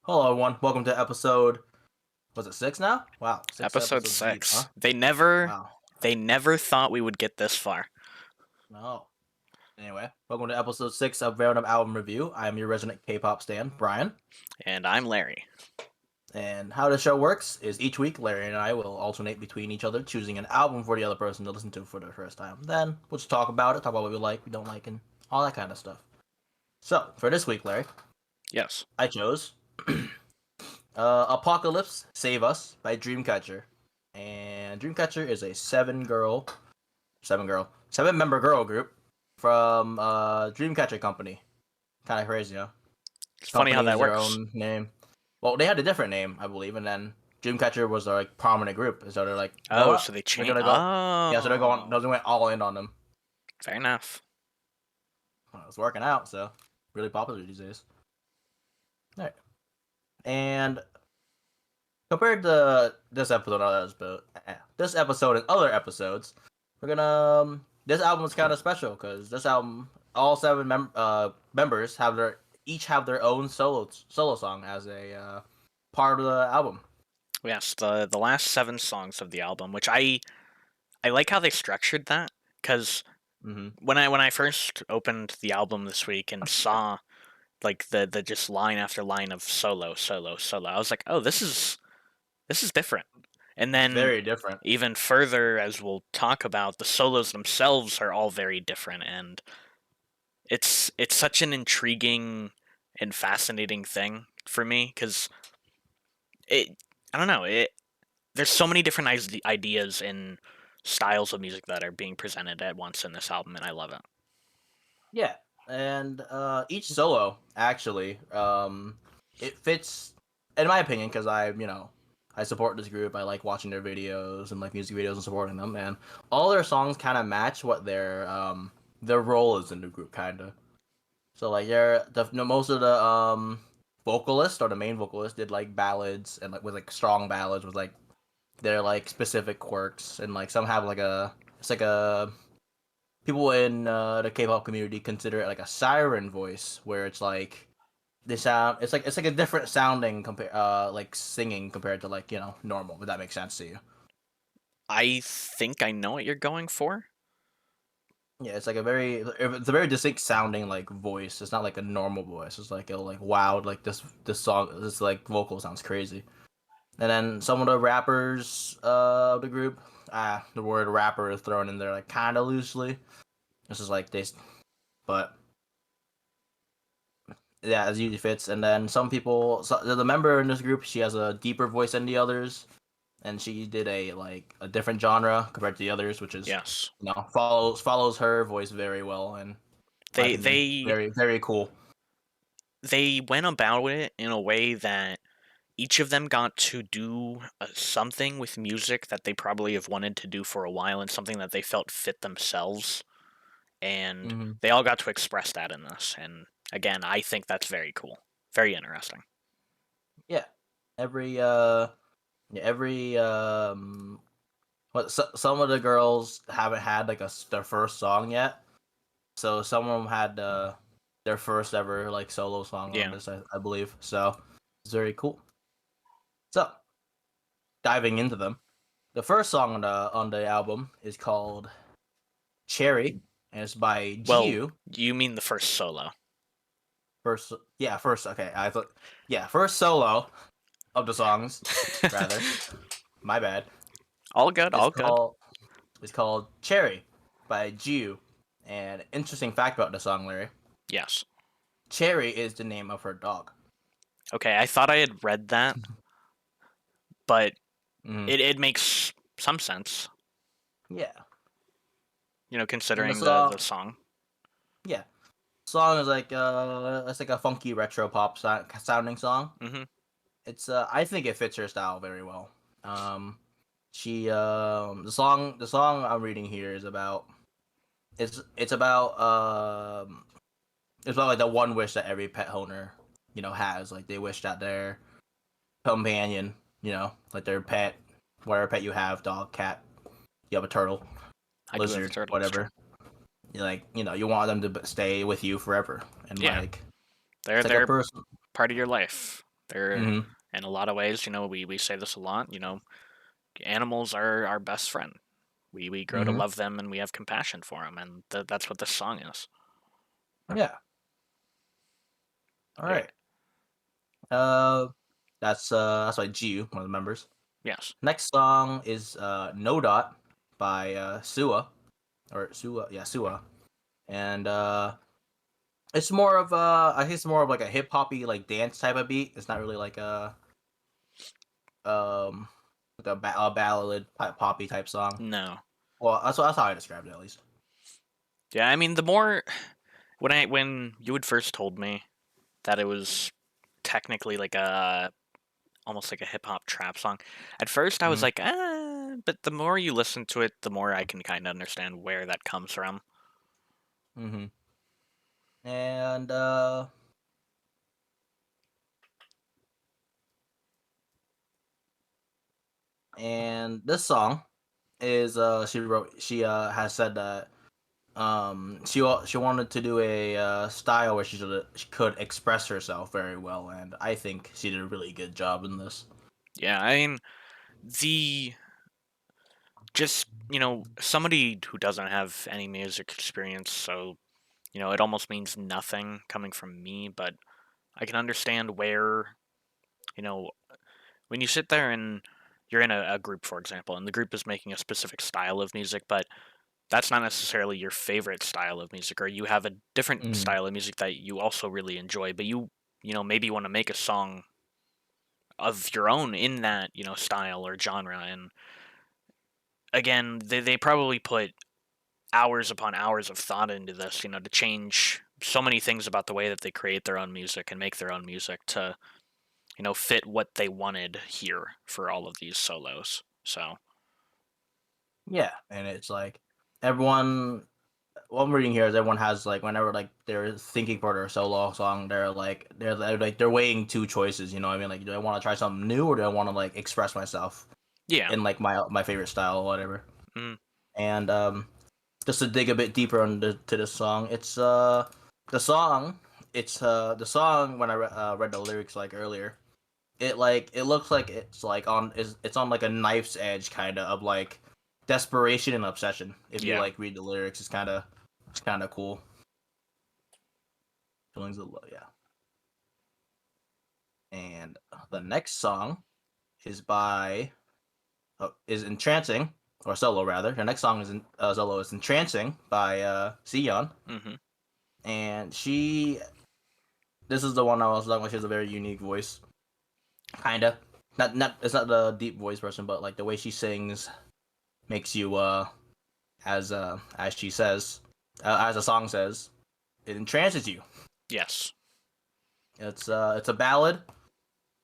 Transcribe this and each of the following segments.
Hello, everyone. Welcome to episode. Was it 6 now? Wow, 6 Episode episodes deep, huh? 6. They Wow. never thought we would get this far. No. Anyway, welcome to episode 6 of Random Album Review. I am your resident K-pop stan, Brian. And I'm Larry. And how the show works is each week, Larry and I will alternate between each other, choosing an album for the other person to listen to for the first time. Then we'll just talk about it, talk about what we like, we don't like, and all that kind of stuff. So, for this week, Larry, Yes. I chose Apocalypse Save Us by Dreamcatcher. And Dreamcatcher is a seven member girl group from Dreamcatcher Company. Kind of crazy, huh? It's funny how Company that is their works. own name. Well, they had a different name, I believe, and then Dreamcatcher was their like prominent group. So they're like, you know Oh, what? so they We're changed. gonna go. Yeah, so they're going. Oh. They went all in on them. Fair enough. Well, it's working out, so really popular these days. All right, and compared to this episode and other episodes, we're gonna this album is kind of special because this album, all seven members each have their own solo song as a part of the album. Yes, the last 7 songs of the album, which I like how they structured that, because Mm-hmm. when I first opened the album this week and saw like the just line after line of solo, solo, solo, I was like, oh, this is different. And then Very different. even further, as we'll talk about, the solos themselves are all very different, and it's such an intriguing and fascinating thing for me because I don't know, there's so many different ideas and styles of music that are being presented at once in this album, and I love it. Yeah, and each solo actually it fits, in my opinion, because I support this group. I like watching their videos and like music videos and supporting them, and all their songs kind of match what their role is in the group, kind of. So like most of the vocalists or the main vocalist did like ballads and like with like strong ballads with like their like specific quirks, and like some have like it's like a people in the K-pop community consider it like a siren voice, where it's like they sound it's like a different sounding like singing compared to like normal. If that makes sense to you. I think I know what you're going for. Yeah, it's a very distinct sounding like voice. It's not like a normal voice. It's like wow, like this song, this like vocal sounds crazy. And then some of the rappers of the group, the word rapper is thrown in there like kind of loosely. This is like but yeah, as usually fits. And then the member in this group, she has a deeper voice than the others, and she did a different genre compared to the others, which is Yes, follows her voice very well, and in my they opinion, they very very cool. they went about it in a way that each of them got to do something with music that they probably have wanted to do for a while, and something that they felt fit themselves, and Mm-hmm. they all got to express that in this. And again, I think that's very cool, very interesting. Yeah, every every some of the girls haven't had like their first song yet, so some of them had their first ever like solo song on Yeah. this, I believe. So it's very cool. So diving into them, the first song on the album is called Cherry, and it's by Well, Jiu. you mean the first solo? First. Okay, I thought, yeah, first solo of the songs, rather. My bad. All good, It's all good. called it's called Cherry by Jiu. And interesting fact about the song, Larry. Yes. Cherry is the name of her dog. Okay, I thought I had read that, but Mm-hmm. it makes some sense, Yeah. And the considering the song, song. yeah, song is like it's like a funky retro pop sounding song. Mm-hmm. It's I think it fits her style very well. Um, she the song I'm reading here is about it's about it's about like the one wish that every pet owner has. Like they wish that their companion, like their pet, whatever pet you have, dog, cat, you have a turtle, I do have a lizard, turtle. whatever. You like you want them to stay with you forever, and Yeah, like they're it's like a they're person. part of your life. They're Mm-hmm. in a lot of ways, we say this a lot, animals are our best friend. We grow to Mm-hmm. love them and we have compassion for them, and that's what this song is. Yeah. All Yeah. right. That's by G, one of the members. Yes. Next song is No Dot by Sua, or Sua, yeah, Sua, and it's more of I think it's more of like a hip hoppy like dance type of beat. It's not really like um a ballad poppy type song. No. Well, that's how I described it at least. Yeah, I mean, the more when you had first told me that it was technically like a almost like a hip hop trap song. At first, I was Mm-hmm. like, but the more you listen to it, the more I can kind of understand where that comes from. Mm-hmm. And this song is she has said that she wanted to do a style where she could express herself very well, and I think she did a really good job in this. Yeah, I mean, the just somebody who doesn't have any music experience, so it almost means nothing coming from me, but I can understand where you know when you sit there and you're in a group, for example, and the group is making a specific style of music, but that's not necessarily your favorite style of music, or you have a different Mm-hmm. style of music that you also really enjoy, but maybe want to make a song of your own in that style or genre. And again, they probably put hours upon hours of thought into this, to change so many things about the way that they create their own music and make their own music to fit what they wanted here for all of these solos. So Yeah, and it's like everyone. What I'm reading here is everyone has like whenever like they're thinking for their solo song, they're weighing two choices. You know what I mean? Like, do I want to try something new or do I want to like express myself yeah. in like my favorite style or whatever? Mm, And just to dig a bit deeper to this song, the song the song when I read the lyrics like earlier, it looks like it's on like a knife's edge kind of like desperation and obsession. If you yeah. like read the lyrics, it's kind of cool. Feelings of love, yeah. And the next song is by is entrancing or solo rather. The next song is solo is entrancing by Sion, Hmm. and she this is the one I was talking about. She has a very unique voice, kinda. Not it's not the deep voice person, but like the way she sings makes you as she says, as the song says, it entrances you. Yes. It's a ballad,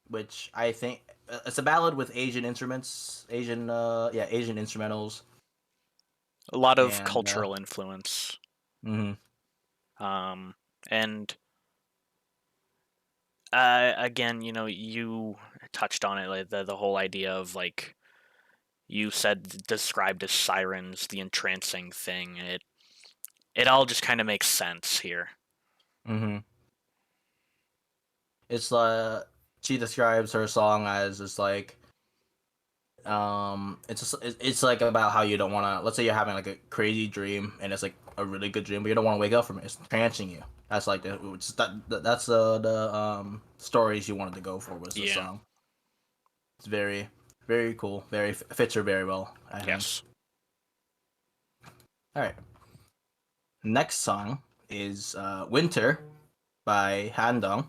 which I think it's a ballad with Asian instruments, Asian instrumentals, A lot of and cultural influence. mhm. Um, and again, you touched on it, like the whole idea of like you said described as sirens, the entrancing thing. It all just kind of makes sense here. Mhm. It's she describes her song as it's like it's like about how you don't want to, let's say you're having like a crazy dream and it's like a really good dream but you don't want to wake up from it, it's entrancing you. That's like that's the stories you wanted to go for was the Yeah. song. It's very very cool, very fits her very well, I think. Yes. All right, next song is Winter by Handong,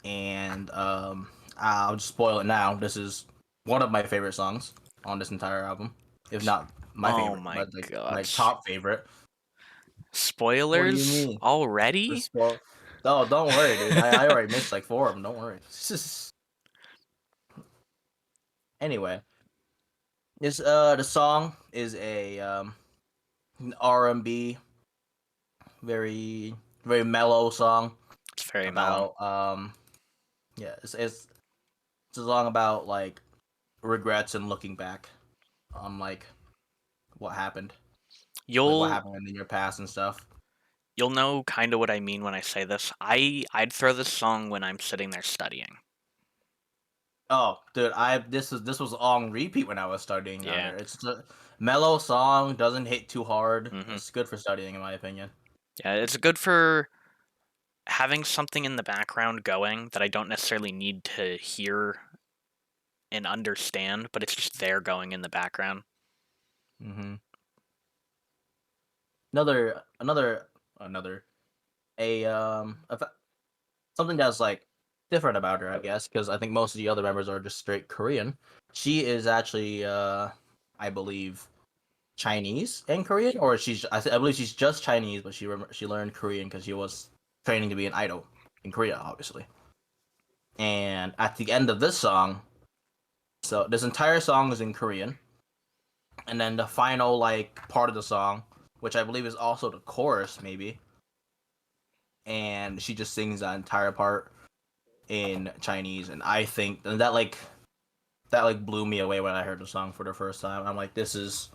and I'll just spoil it now. This is one of my favorite songs on this entire album, if not my Oh favorite, my but like my gosh. top favorite. What do you Spoilers mean? The already? spoil? Oh, don't worry, dude. I already missed like four of them. Don't worry. Anyway, this the song is a R&B, very very mellow song It's very mellow. about yeah, it's a song about like regrets and looking back on like what happened, like what You'll happened in your past and stuff. you'll know kind of what I mean when I say this. I'd throw this song when I'm sitting there studying. Oh, dude, this was on repeat when I was studying on Yeah. there. It's a mellow song, doesn't hit too hard. Hmm. It's good for studying, in my opinion. Yeah, it's good for having something in the background going that I don't necessarily need to hear and understand, but it's just there going in the background. Hmm. Another a something that's like different about her, I guess, because I think most of the other members are just straight Korean. She is actually, I believe, Chinese and Korean, or I believe she's just Chinese, but she learned Korean because she was training to be an idol in Korea, obviously. And at the end of this song, so this entire song is in Korean, and then the final like part of the song, which I believe is also the chorus, maybe, and she just sings that entire part in Chinese, and I think that blew me away when I heard the song for the first time. I'm like, this is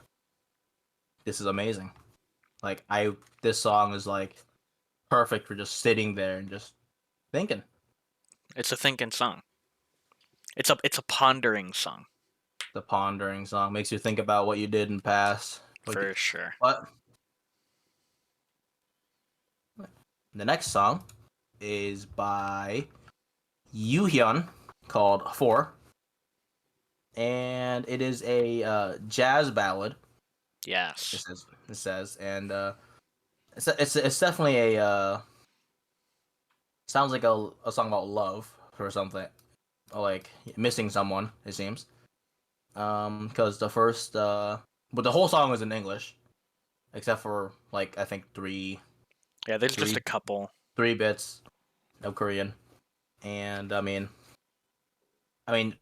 amazing. Like this song is like perfect for just sitting there and just thinking. It's a thinking song. It's a pondering song The pondering song makes you think about what you did in the past. for sure. But the next song is by Hyun called Four, and it is a jazz ballad. Yes. It says, and it's definitely a sounds like a song about love or something, or like missing someone. It seems, because the first but the whole song is in English, except for like I think Yeah, there's just three a couple. three bits of Korean, and I mean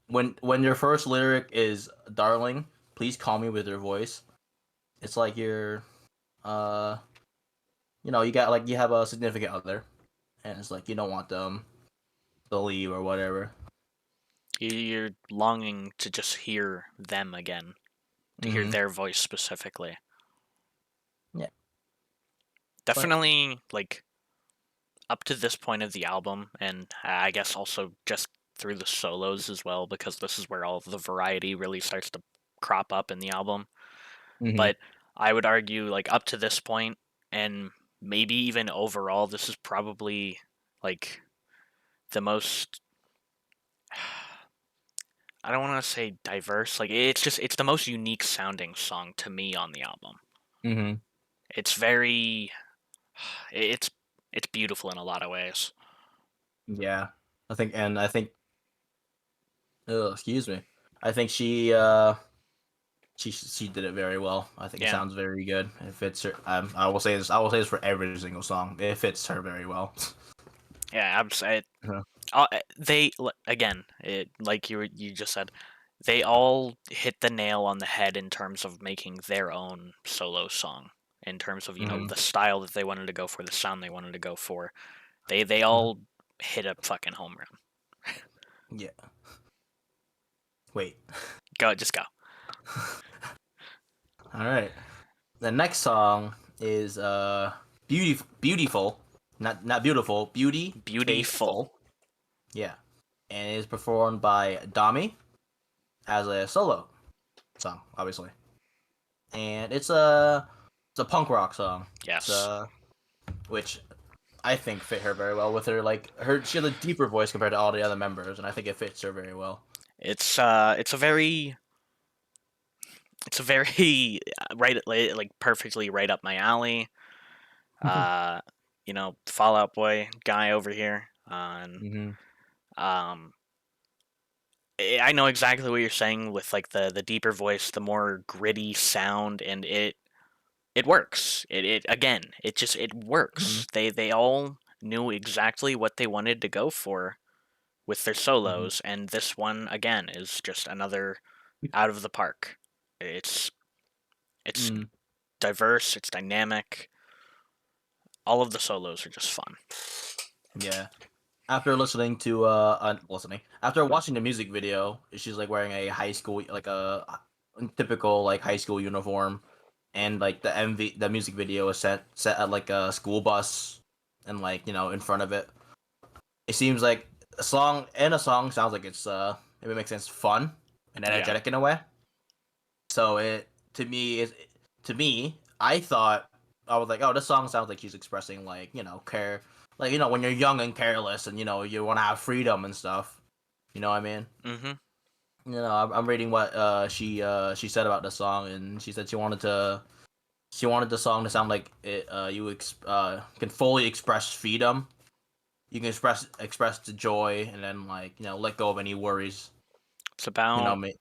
when your first lyric is "Darling, please call me with your voice," it's like you're uh you got like you have a significant other, and it's like you don't want them to leave or whatever. You're longing to just hear them again, to hear Mm-hmm. their voice specifically. Yeah, but Definitely, like, up to this point of the album, and I guess also just through the solos as well, because this is where all the variety really starts to crop up in the album. mm-hmm. But I would argue, like, up to this point, and maybe even overall, this is probably like the most. I don't want to say diverse. Like, it's the most unique sounding song to me on the album. Mm-hmm. It's very it's it's beautiful in a lot of ways. Yeah, I think excuse me. I think she did it very well. I think it Yeah, sounds very good. It fits her. I will say this. I will say this for every single song. It fits her very well. yeah. Uh, They again, like you just said, they all hit the nail on the head in terms of making their own solo song. In terms of mm-hmm. the style that they wanted to go for, the sound they wanted to go for, they Uh, all hit a fucking home run. yeah. Wait. Go, just go. All right. The next song is beautiful, not beautiful, beauty Beautiful. faithful. Yeah, and it is performed by Dami as a solo song, obviously. And it's a punk rock song. It's Yes. which I think fit her very well with her she has a deeper voice compared to all the other members, and I think it fits her very well. It's a very right like perfectly right up my alley. Uh, Fallout Boy guy over here. And Mm-hmm. um, I know exactly what you're saying with like the deeper voice, the more gritty sound, and it works. It again, it Mm-hmm. works. They all knew exactly what they wanted to go for with their Mm-hmm. solos, and this one again is just another out of the park. It's it's Mm, diverse, it's dynamic. All of the solos are just fun. yeah. After after watching the music video, she's like wearing a high school like a typical like high school uniform, and like the music video is set at like a school bus, and in front of it. It seems like a song sounds like it's if it makes sense, fun and Yeah. energetic in a way. So it to me, I thought I was like, oh, this song sounds like she's expressing like care, like when you're young and careless and you want to have freedom and stuff. You know what I mean? Mm-hmm. I'm reading what she said about the song, and she said she wanted the song to sound like it can fully express freedom. You can express the joy, and then like let go of any worries. It's You know, about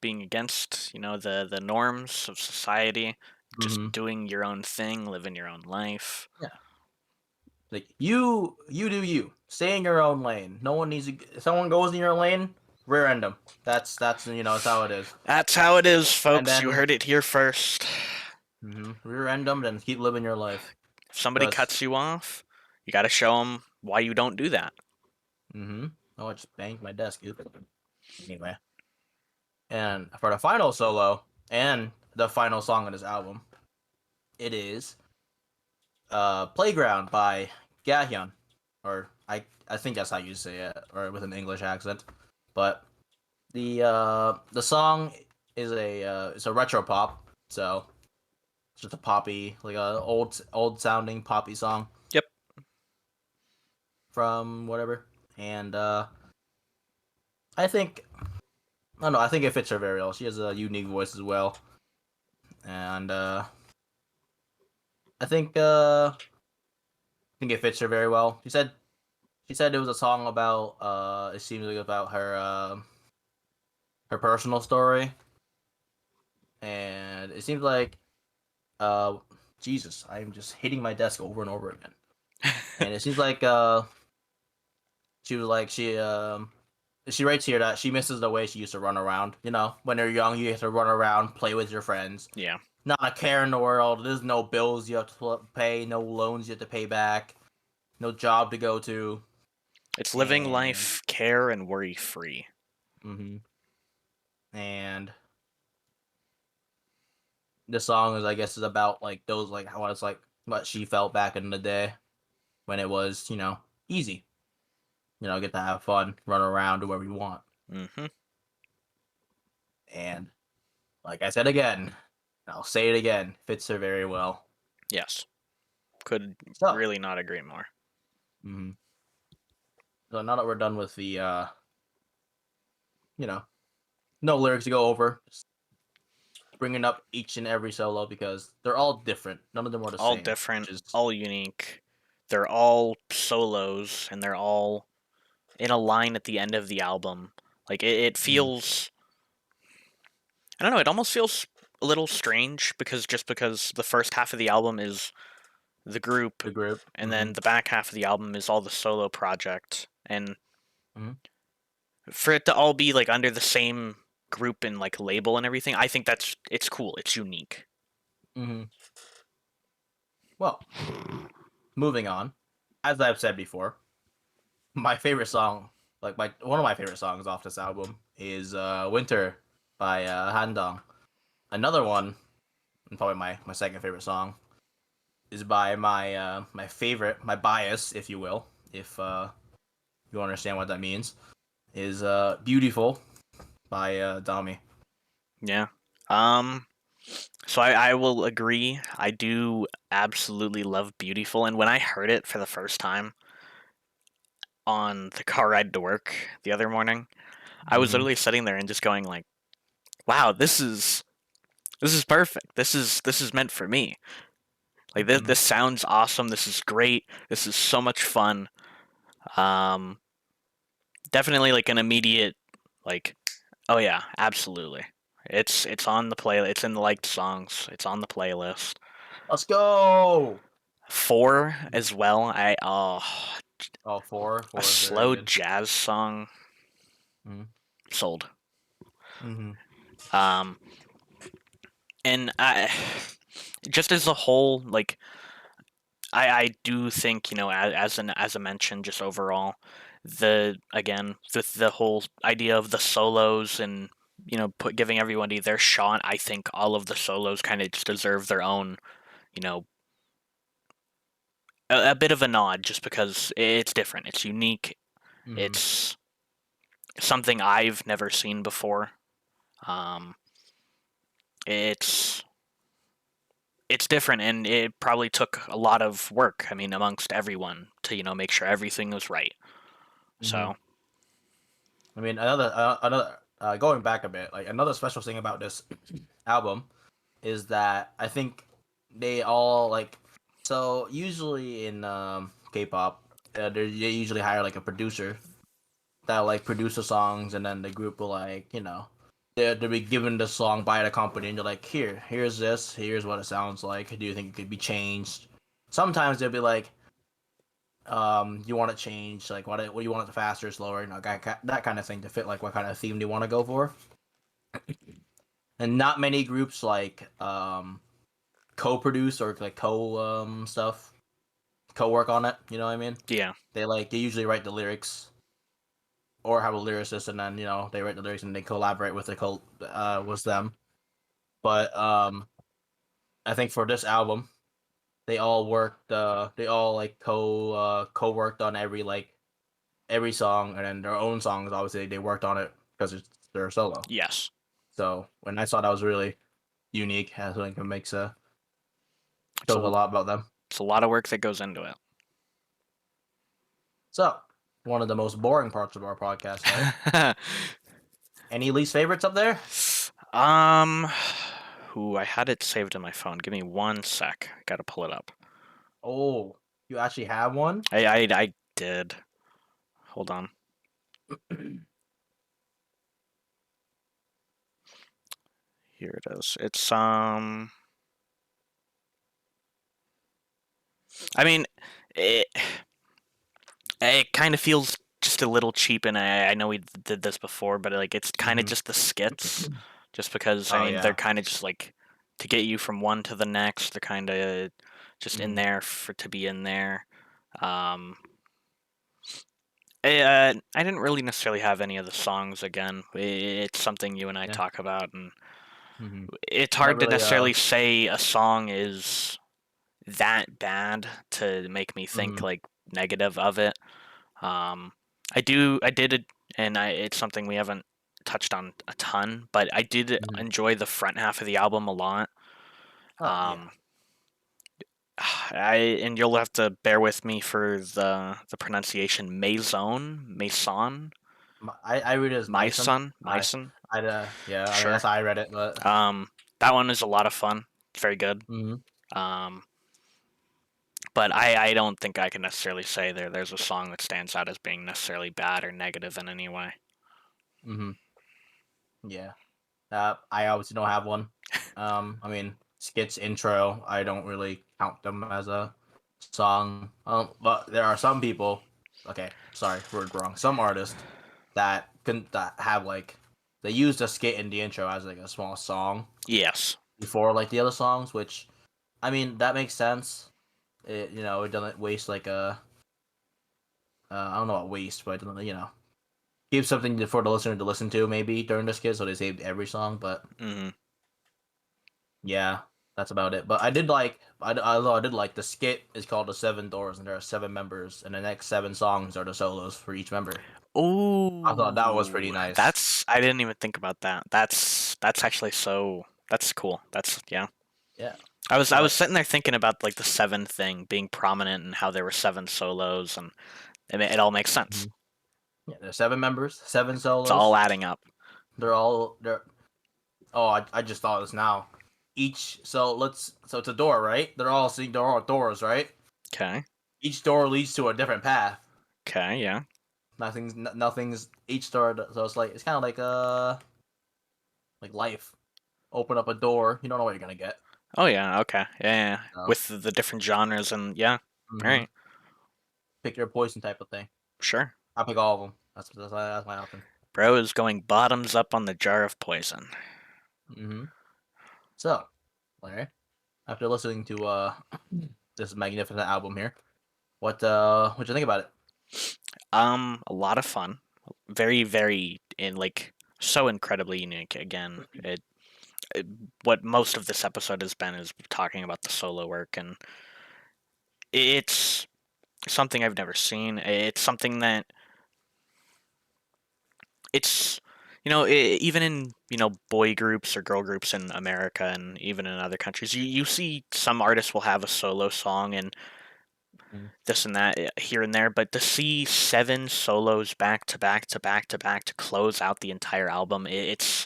being against, the norms of society, just mm-hmm. doing your own thing, living your own life. Yeah. Like you do you. Stay in your own lane. No one needs to. If someone goes in your lane, rear end them. That's that's how it is. That's how it is, And folks. You then heard it here first. rear end them, then keep living your life. If somebody Cause cuts you off, you got to show them why you don't do that. oh, I just banged my desk. Anyway, and for the final solo and the final song on this album, it is Playground by Gahyun, or I think that's how you say it, or with an English accent. But the song is it's a retro pop, so it's just a poppy, like a old sounding poppy song Yep. from whatever. And I think I don't know, I think it fits her very well. She has a unique voice as well. And I think it fits her very well. She said it was a song about it seems like about her personal story, and it seems like uh Jesus, I'm just hitting my desk over and over again. And it seems like she was like she writes here that she misses the way she used to run around. When you're young, you have to run around, play with your friends. Yeah. Not a care in the world. There's no bills you have to pay, no loans you have to pay back, no job to go to, It's living and life care and worry free. hmm and the song I guess is about like those like how it's like what she felt back in the day when it was easy. Get to have fun, run around, do whatever you want. Mm-hmm. And like I said again, and I'll say it again, fits her very well. Yes. Could So, really not agree more. hmm so now that we're done with the you know, no lyrics to go over, just bringing up each and every solo because they're all different. None of them are the All same, which different, is all unique. They're all solos, and they're all in a line at the end of the album. Like it mhm, feels. I don't know. It almost feels a little strange because the first half of the album is the group, the group. and then the back half of the album is all the solo project. And Hmm for it to all be like under the same group and like label and everything, I think it's cool. It's unique. hmm Well, moving on. As I've said before, my favorite song, like my one of my favorite songs off this album, is "Winter" by Handong. Another one, and probably my second favorite song, is by my favorite, my bias, if you will, if you understand what that means, is "Beautiful" by Dami. Yeah. Um. So I will agree. I do absolutely love Beautiful, and when I heard it for the first time on the car ride to work the other morning, I was Mm-hmm. literally sitting there and just going like, "Wow, this is perfect. This is meant for me. Like Mm-hmm. this sounds awesome. This is great. This is so much fun." Um, Definitely like an immediate like, oh yeah, absolutely. It's on the play. It's in the liked songs. It's on the playlist. Let's go. 4 as well. Oh, A four is very slow good. jazz song Mm-hmm. sold. Mm-hmm. Um, and I just as a whole, like I do think as a mention, just overall, the whole idea of the solos and giving everybody their shot. I think all of the solos kind of just deserve their own you know a bit of a nod just because it's different, it's unique, Mm-hmm. it's something I've never seen before. Um, it's it's different, and it probably took a lot of work. I mean, amongst everyone to make sure everything was right. Hmm. So I mean, another going back a bit, like another special thing about this album is that I think they all like. So usually in K-pop, they usually hire like a producer that like produce the songs, and then the group will like they'll be given the song by the company, and they're like, here's this, here's what it sounds like. Do you think it could be changed? Sometimes they'll be like, you want it changed, like what do you want it faster, slower, that kind of thing to fit like what kind of theme they want to go for. And not many groups like co-produce or like stuff, co-work on it. You know what I mean? yeah, They usually write the lyrics or have a lyricist, and then they write the lyrics and they collaborate with with them. But I think for this album, they all worked. They all like co-worked on every song, and then their own songs. Obviously, they worked on it because it's their solo. yes, So when I saw that was really unique, I think it makes it's shows a a lot about them. it's a lot of work that goes into So one of the most boring parts of our podcast, right? it. Any least favorites up there? um, I had it saved in my phone. Give me one sec. I gotta pull it up. Oh, you actually have one? I did. Hold on. Here it is. It's I mean, it it kind of feels just a little cheap, and I know we did this before, but like it's kind of Hmm. just the skits, just because I Oh mean they're yeah. kind of just like to get you from one to the next. They're kind of just in Hmm. there for to be in there. Um, I didn't really necessarily have any of the songs again. It's something you and I Yeah. talk about, and Hmm. it's Not hard to really. necessarily say a song is that bad to make me think Mhm. like negative of it. Um, I did, and it's something we haven't touched on a ton, but I did Mhm. enjoy the front half of the album a lot. Oh yeah. Um, and you'll have to bear with me for the pronunciation. Maison, I read it as Myson. I Myson. yeah. I mean Sure. that's how I read it, but Um, that one is a lot of fun. It's very good. hmm Um, but I don't think I can necessarily say there's a song that stands out as being necessarily bad or negative in any way. hmm yeah. I obviously don't have one. I mean skits intro. I don't really count them as a song. But there are some people. Okay, sorry, word wrong. Some artists that have like they use the skit in the intro as like a small song Yes. before like the other songs, which I mean that makes sense. It doesn't waste like a I don't know what waste, but it doesn't give something for the listener to listen to maybe during the skit, so they saved every song. But Hmm. yeah, that's about it. But although I did like the skit is called the Seven Doors, and there are seven members, and the next seven songs are the solos for each member. I thought that was pretty Oh, nice. that's I didn't even think about that. That's actually so that's cool. That's yeah. Yeah, I was but sitting there thinking about like the seven thing being prominent and how there were seven solos and it all makes sense. mhm. Yeah, there's seven members, seven It's all solos. adding up. They're. Oh, I just thought of this now. So it's a door, right? They're all doors, right? Okay. Each door leads to a different path. Okay, yeah. Nothing's each door. So it's kind of like life. Open up a door, you don't know what you're gonna get. Oh yeah, okay. Yeah, yeah, yeah. So, With the different genres and yeah. All hmm right. pick your poison type of thing. Sure. I pick all of them. That's my option. Bro is going bottoms up on the jar of poison. Hmm. So, Larry, after listening to this magnificent album here, what you think about it? A lot of fun. Very, very in like so incredibly unique. Again, it what most of this episode has been is talking about the solo work, and it's something I've never seen. It's something that it's even in boy groups or girl groups in America and even in other countries, you see some artists will have a solo song and Mm. this and that here and there, but to see 7 solos back to back to back to back to close out the entire album, It's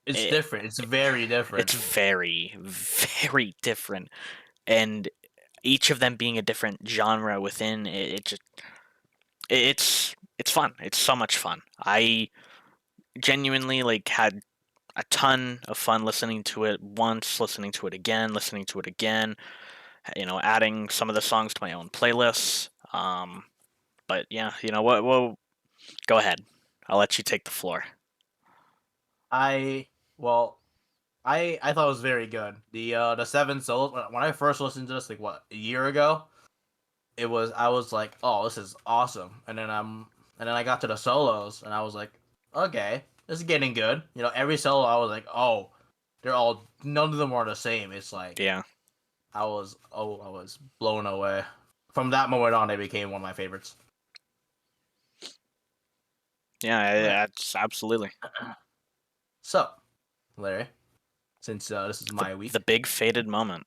it, different. It's very it's different. very very different, and each of them being a different genre within it just it's fun. It's so much fun. I genuinely like had a ton of fun listening to it once, listening to it again, listening to it again, adding some of the songs to my own playlists. But yeah, what? Well, go ahead. I'll let you take the floor. I well, I thought it was very good. The 7 solos when I first listened to this, like what, a year ago, I was like, oh, this is awesome. And then I got to the solos and I was like, okay, this is getting good. Every solo I was like, oh, none of them are the same. It's like Yeah, I was blown away. From that moment on, they became one of my favorites. yeah, All right. that's absolutely So, Larry, since this is the my the week, big faded moment.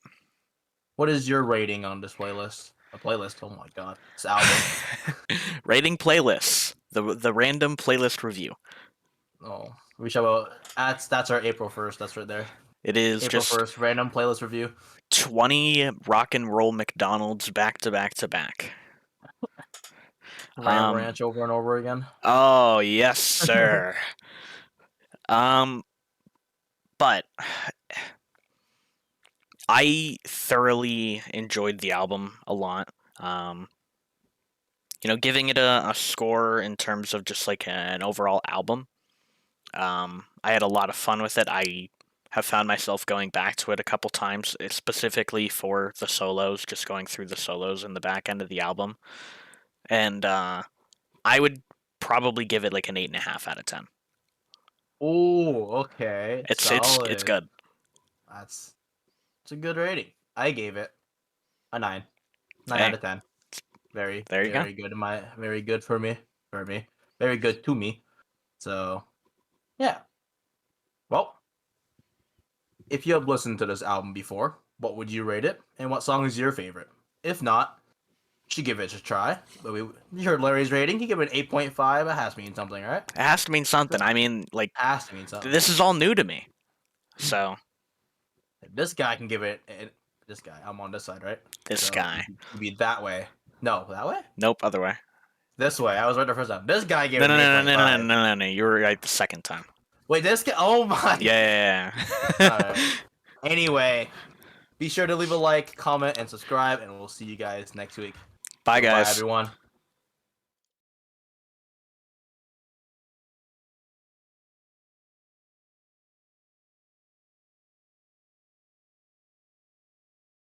what is your rating on this playlist? A playlist? Oh my god, this album. Rating playlists. The random playlist review. Oh, we shall. That's our April 1st. That's right there. It is April just 1st, random playlist review. 20 rock and roll McDonald's back to back to back. Ram Um. Ranch over and over again. Oh yes, sir. Um. But I thoroughly enjoyed the album a lot. Um. Giving it a score in terms of just like an overall album. I had a lot of fun with it. I have found myself going back to it a couple times, specifically for the solos, just going through the solos in the back end of the album. And I would probably give it like an 8.5 out of 10. Oh, okay, It's solid. good. That's it's a good rating. I gave it a 9. 9 out Hey, of 10. Very, there you go. very good. Very good for me. For me. Very good to me. So yeah. Well, if you have listened to this album before, what would you rate it? And what song is your favorite? If not, you should give it a try. But you heard Larry's rating. He gave it an 8.5. It has to mean something, right? It has to mean something. I mean, like, Has to mean something. this is all new to me. So, This guy can give it. This guy. I'm on this side, right? this So guy. you'd be that way. No, that way? Nope, other way. This way. I was right the first time. This guy gave No, it no, an no, no, no, no, 8.5. no, no, no. You were right the second time. Wait, this guy. Oh my. Yeah. Alright. Anyway, be sure to leave a like, comment, and subscribe, and we'll see you guys next week. Bye, Goodbye, guys. everyone.